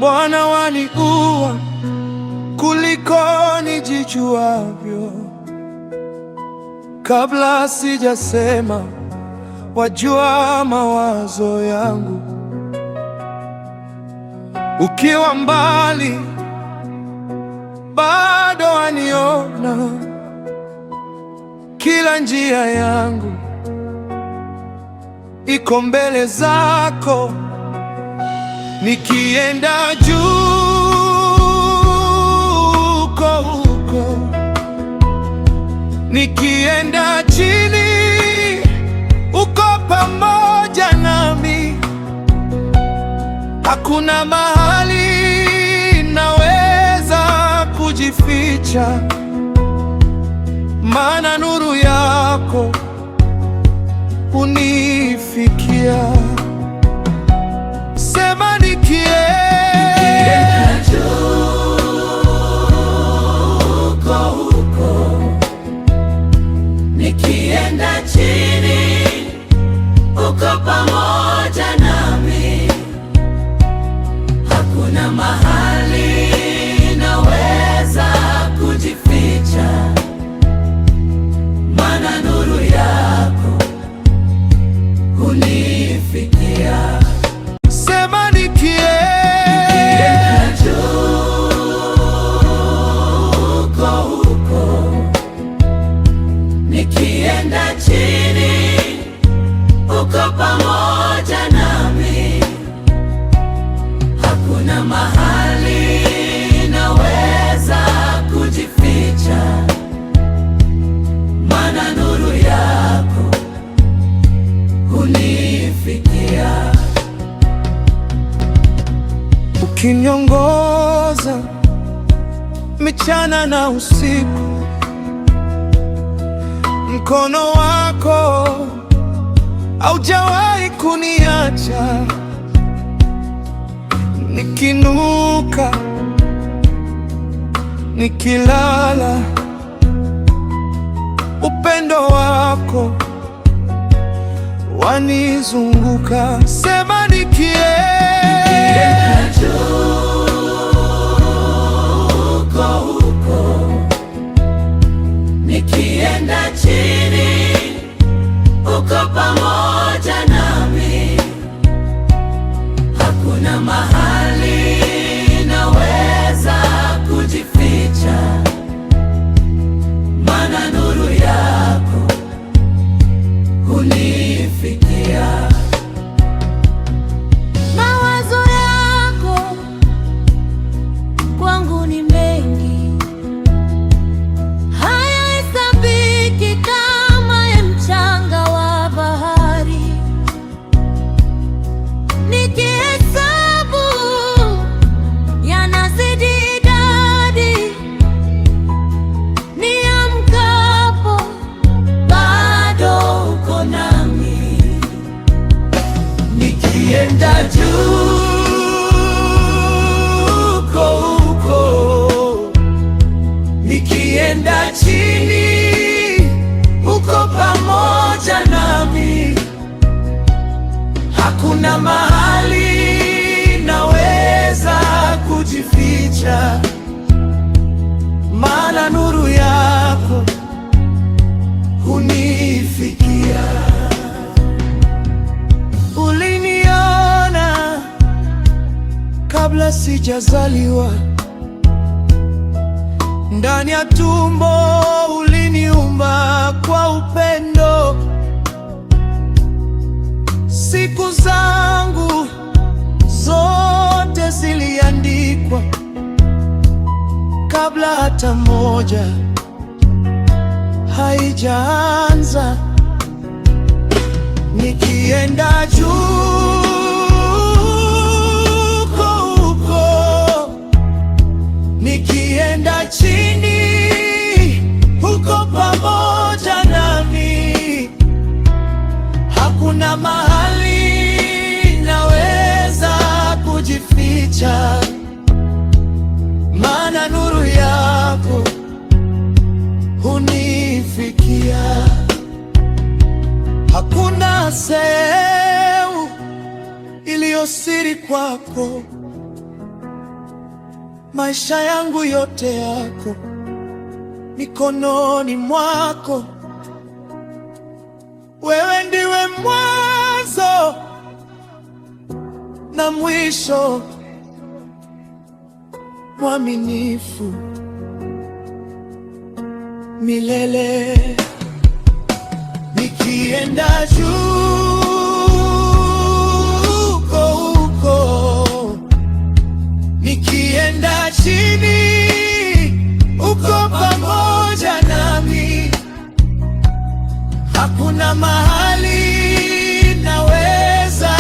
Bwana, waniua kuliko nijijuavyo. Kabla sijasema, wajua mawazo yangu. Ukiwa mbali, bado waniona. Kila njia yangu iko mbele zako. Nikienda juu huko, nikienda chini, uko pamoja nami. Hakuna mahali naweza kujificha, maana nuru yako unifikia. Sema nikienda huko, nikienda chini, uko pamoja nami. Hakuna mahali naweza kujificha, maana nuru yako unifikia. Sema nikienda huko, nikienda chini, uko pamoja nami. Hakuna mahali naweza kujificha, maana nuru yako unifikia. Ukiniongoza mchana na usiku, mkono wako haujawahi kuniacha. Nikinuka, nikilala, upendo wako wanizunguka. Sema nikienda huko, nikienda chini, uko pamoja nami. Hakuna mahali naweza kujificha, maana nuru yako unifikia. Mawazo yako kwangu ni mengi, hayahesabiki kama mchanga wa bahari. Nikihesabu yanazidi idadi, niamkapo bado uko nami. Nikienda juu huko, nikienda chini, uko pamoja nami. Hakuna mahali naweza kujificha, maana nuru yako unifikia. uliniona kabla sijazaliwa, ndani ya tumbo uliniumba kwa upendo. Siku zangu zote ziliandikwa kabla hata moja haijaanza. Nikienda juu huko, nikienda chini, uko pamoja nami. Hakuna mahali naweza kujificha, maana nuru yako unifikia. Hakuna sehemu iliyo siri kwako, Maisha yangu yote yako mikononi mwako. Wewe ndiwe mwanzo na mwisho, mwaminifu milele. Nikienda juu huko, nikienda chini, uko pamoja nami. Hakuna mahali naweza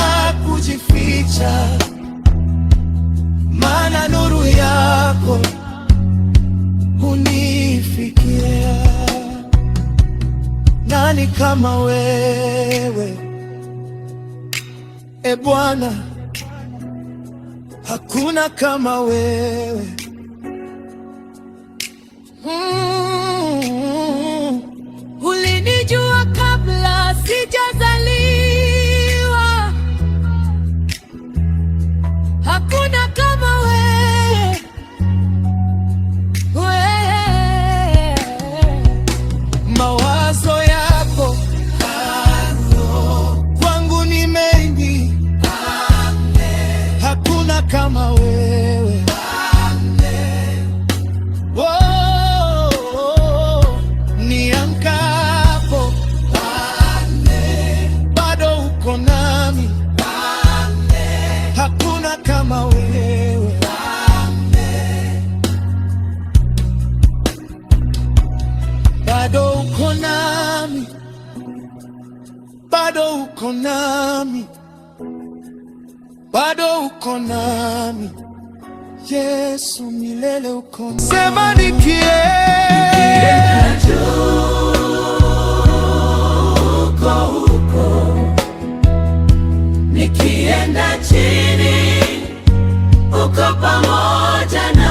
kujificha, maana nuru yako hunifikia. Nani kama wewe, e Bwana? Hakuna kama wewe. Ulinijua kabla sijazaliwa. Hakuna kama wewe. Mawazo yako kwangu ni mengi. Hakuna kama wewe. Niamkapo bado uko nami. Hakuna kama wewe. Bado uko nami, bado uko nami, bado uko nami. Yesu milele uko nami. Sema nikienda huko, nikienda chini, uko pamoja na